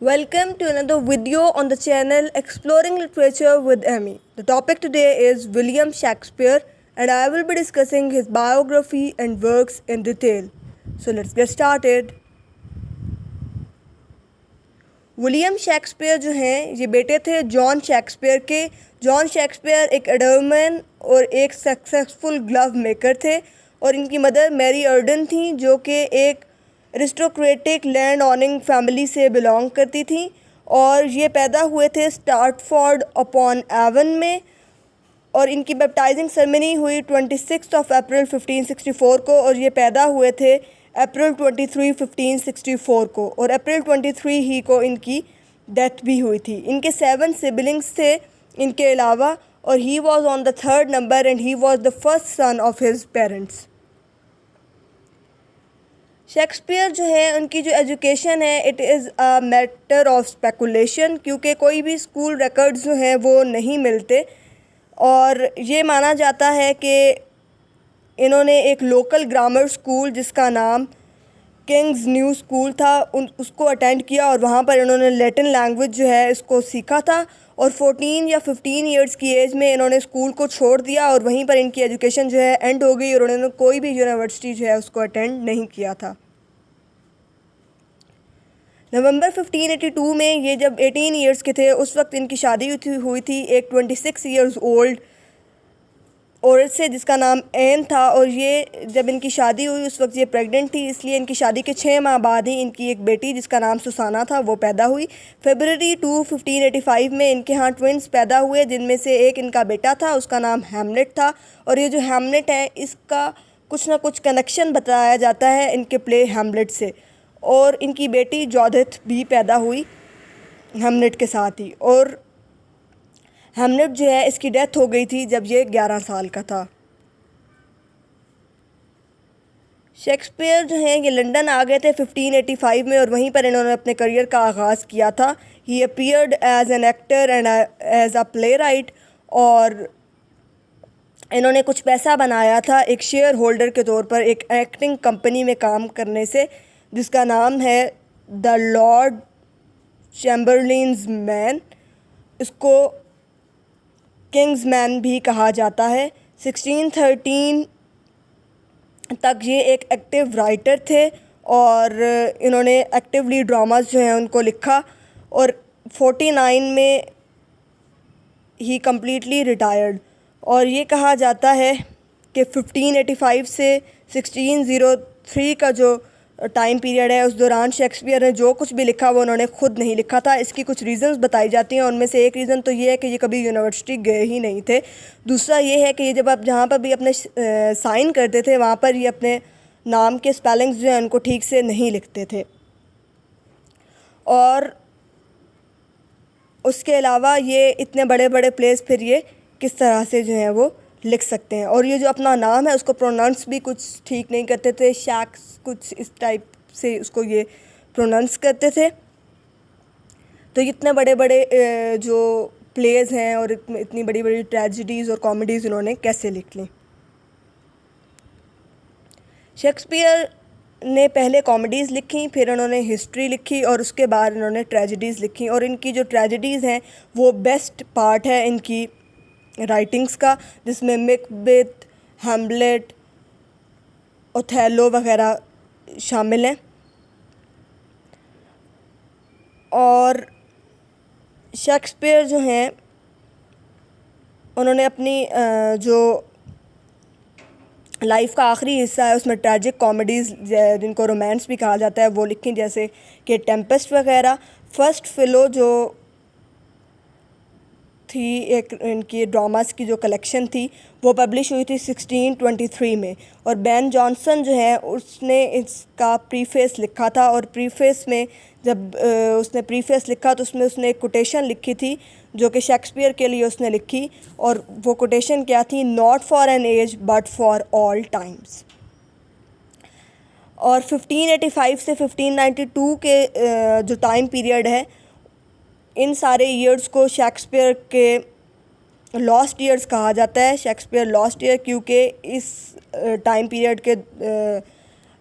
Welcome to another video on the channel Exploring Literature with Amy. The topic today is William Shakespeare and I will be discussing his biography and works in detail. So let's get started. William Shakespeare जो हैं ये बेटे थे John Shakespeare के। John Shakespeare एक एडमैन और एक successful glove maker थे और इनकी मदर मैरी अर्डन थी जो कि एक एरिस्टोक्रेटिक लैंड ऑनिंग फैमिली से बिलोंग करती थी और ये पैदा हुए थे स्टार्टफोर्ड अपॉन एवन में और इनकी बैप्टाइजिंग सेरेमनी हुई 26 अप्रैल 1564 को और ये पैदा हुए थे अप्रैल 23, 1564 को और अप्रैल 23 ही को इनकी डेथ भी हुई थी। इनके 7 सिबलिंग्स थे इनके अलावा और he was on the 3rd number and he was the first son of his parents. Shakespeare जो है उनकी जो एजुकेशन है it is a matter of speculation क्योंकि कोई भी स्कूल रिकॉर्ड्स जो हैं वो नहीं मिलते और ये माना जाता है कि इन्होंने एक लोकल ग्रामर स्कूल जिसका नाम किंग्स न्यू स्कूल था उसको अटेंड किया और वहाँ पर इन्होंने लैटिन लैंग्वेज जो है इसको सीखा था और 14 या 15 इयर्स की एज में इन्होंने स्कूल को छोड़ दिया और वहीं पर इनकी एजुकेशन जो है एंड हो गई और उन्होंने कोई भी यूनिवर्सिटी जो है उसको अटेंड नहीं किया था। नवंबर 1582 में ये जब 18 इयर्स के थे उस वक्त इनकी शादी हुई थी एक 26 इयर्स ओल्ड औरत से जिसका नाम एन था और ये जब इनकी शादी हुई उस वक्त ये प्रेग्नेंट थी इसलिए इनकी शादी के 6 माह बाद ही इनकी एक बेटी जिसका नाम सुसाना था वो पैदा हुई। फरवरी 2, 1585 में इनके यहाँ ट्विंस पैदा हुए जिनमें से एक इनका बेटा था उसका नाम हैमलेट था और ये जो हैमलेट है इसका कुछ ना कुछ कनेक्शन बताया जाता है इनके प्ले हैमलेट से और इनकी बेटी जौधिथ भी पैदा हुई हैमलेट के साथ ही और हैमलेट जो है इसकी डेथ हो गई थी जब ये 11 साल का था। शेक्सपियर जो हैं ये लंदन आ गए थे 1585 में और वहीं पर इन्होंने अपने करियर का आगाज़ किया था। He appeared as an actor and as a playwright और इन्होंने कुछ पैसा बनाया था एक शेयर होल्डर के तौर पर एक एक्टिंग कंपनी में काम करने से जिसका नाम है द लॉर्ड चैम्बरलिन्स मैन। इसको किंग्स मैन भी कहा जाता है। 1613 तक ये एक एक्टिव राइटर थे और इन्होंने एक्टिवली ड्रामास जो हैं उनको लिखा और 49 में ही कम्प्लीटली रिटायर्ड और ये कहा जाता है कि 1585 से 1603 का जो टाइम पीरियड है उस दौरान शेक्सपियर ने जो कुछ भी लिखा वो उन्होंने ख़ुद नहीं लिखा था। इसकी कुछ रीज़न्स बताई जाती हैं उनमें से एक रीज़न तो ये है कि ये कभी यूनिवर्सिटी गए ही नहीं थे। दूसरा ये है कि ये जब आप जहाँ पर भी अपने साइन करते थे वहाँ पर ये अपने नाम के स्पेलिंग्स जो हैं उनको ठीक से नहीं लिखते थे और उसके अलावा ये इतने बड़े बड़े प्लेस फिर ये किस तरह से जो हैं वो लिख सकते हैं और ये जो अपना नाम है उसको प्रोनाउंस भी कुछ ठीक नहीं करते थे शैक्स कुछ इस टाइप से उसको ये प्रोनाउंस करते थे। तो इतने बड़े बड़े जो प्लेस हैं और इतनी बड़ी बड़ी ट्रेजेडीज़ और कॉमेडीज़ उन्होंने कैसे लिख ली। शेक्सपियर ने पहले कॉमेडीज़ लिखी फिर उन्होंने हिस्ट्री लिखी और उसके बाद उन्होंने ट्रेजेडीज़ लिखी और इनकी जो ट्रेजेडीज़ हैं वो बेस्ट पार्ट है इनकी राइटिंग्स का जिसमें मैकबेथ हैमलेट ओथेलो वगैरह शामिल हैं और शेक्सपियर जो हैं उन्होंने अपनी जो लाइफ का आखिरी हिस्सा है उसमें ट्रैजिक कॉमेडीज़ जिनको रोमांस भी कहा जाता है वो लिखी जैसे कि टेम्पेस्ट वगैरह। फर्स्ट फिलो जो थी एक इनकी ड्रामास की जो कलेक्शन थी वो पब्लिश हुई थी 1623 में और बेन जॉनसन जो है उसने इसका प्रीफेस लिखा था और प्रीफेस में जब उसने प्रीफेस लिखा तो उसमें उसने एक कोटेशन लिखी थी जो कि शेक्सपियर के लिए उसने लिखी और वो कोटेशन क्या थी, not for an age but for all times. और 1585 से 1592 के जो टाइम पीरियड है इन सारे ईयर्स को शेक्सपियर के लॉस्ट ईयर्स कहा जाता है। शेक्सपियर लॉस्ट ईयर क्योंकि इस टाइम पीरियड के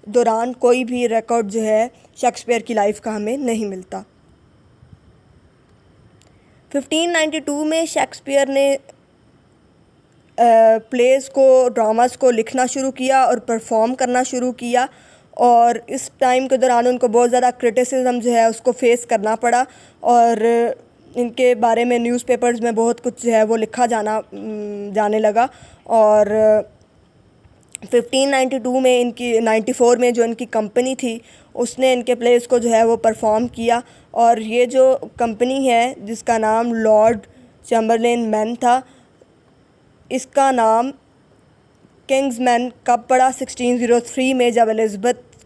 दौरान कोई भी रिकॉर्ड जो है शेक्सपियर की लाइफ का हमें नहीं मिलता। 1592 में शेक्सपियर ने प्लेस को, ड्रामास को लिखना शुरू किया और परफॉर्म करना शुरू किया, और इस टाइम के दौरान उनको बहुत ज़्यादा क्रिटिसिज्म जो है उसको फेस करना पड़ा, और इनके बारे में न्यूज़पेपर्स में बहुत कुछ जो है वो लिखा जाने लगा। और 1592 में इनकी 94 में जो इनकी कंपनी थी उसने इनके प्लेस को जो है वो परफॉर्म किया, और ये जो कंपनी है जिसका नाम लॉर्ड चैम्बरलेन मैन था, इसका नाम किंग्समैन कब पड़ा? 1603 में, जब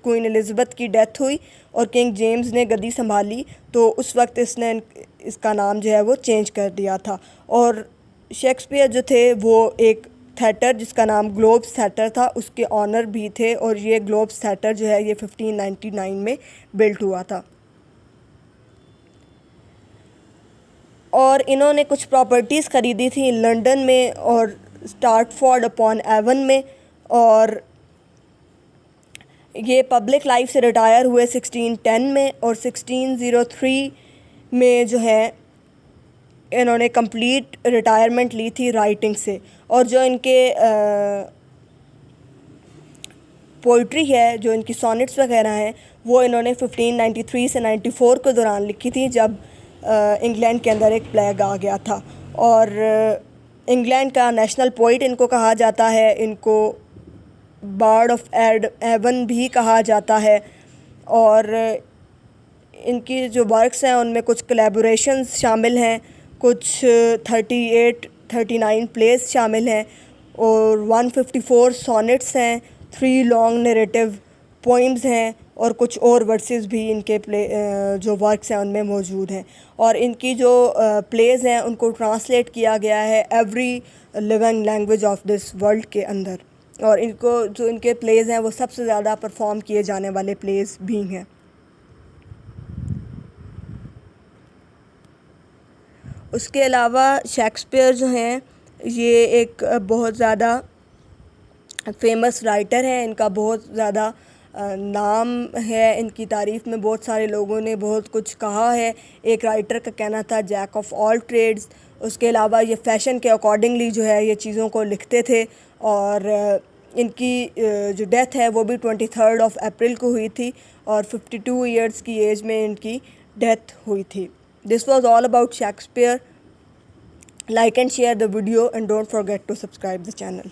क्वीन एलिज़ाबेथ की डेथ हुई और किंग जेम्स ने गद्दी संभाली, तो उस वक्त इसने इसका नाम जो है वो चेंज कर दिया था। और शेक्सपियर जो थे वो एक थिएटर जिसका नाम ग्लोब्स थिएटर था उसके ऑनर भी थे, और ये ग्लोब्स थिएटर जो है ये 1599 में बिल्ट हुआ था। और इन्होंने कुछ प्रॉपर्टीज़ ख़रीदी थी लंदन में और स्टार्टफोर्ड अपॉन एवन में, और ये पब्लिक लाइफ से रिटायर हुए 1610 में, और 1603 में जो है इन्होंने कंप्लीट रिटायरमेंट ली थी राइटिंग से। और जो इनके पोइट्री है, जो इनकी सोनेट्स वगैरह हैं, वो इन्होंने 1593 से 94 के दौरान लिखी थी, जब इंग्लैंड के अंदर एक प्लेग आ गया था। और इंग्लैंड का नेशनल पोइट इनको कहा जाता है, इनको बार्ड ऑफ एवन भी कहा जाता है। और इनकी जो वर्क्स हैं उनमें कुछ कोलैबोरेशंस शामिल हैं, कुछ 39 प्लेस शामिल हैं, और 154 सोनेट्स हैं, 3 लॉन्ग नरेटिव पोइम्स हैं, और कुछ और वर्सेस भी इनके जो वर्क्स हैं उनमें मौजूद हैं। और इनकी जो प्लेस हैं उनको ट्रांसलेट किया गया है every living language of this world के अंदर, और इनको जो इनके प्लेस हैं वो सबसे ज़्यादा परफॉर्म किए जाने वाले प्लेस भी हैं। उसके अलावा शेक्सपियर जो हैं ये एक बहुत ज़्यादा फेमस राइटर हैं, इनका बहुत ज़्यादा नाम है, इनकी तारीफ़ में बहुत सारे लोगों ने बहुत कुछ कहा है। एक राइटर का कहना था जैक ऑफ ऑल ट्रेड्स। उसके अलावा ये फ़ैशन के अकॉर्डिंगली जो है ये चीज़ों को लिखते थे। और इनकी जो डेथ है वो भी 23 अप्रैल को हुई थी, और 52 ईयर्स की एज में इनकी डेथ हुई थी। This was all about Shakespeare. Like and share the video and don't forget to subscribe the channel.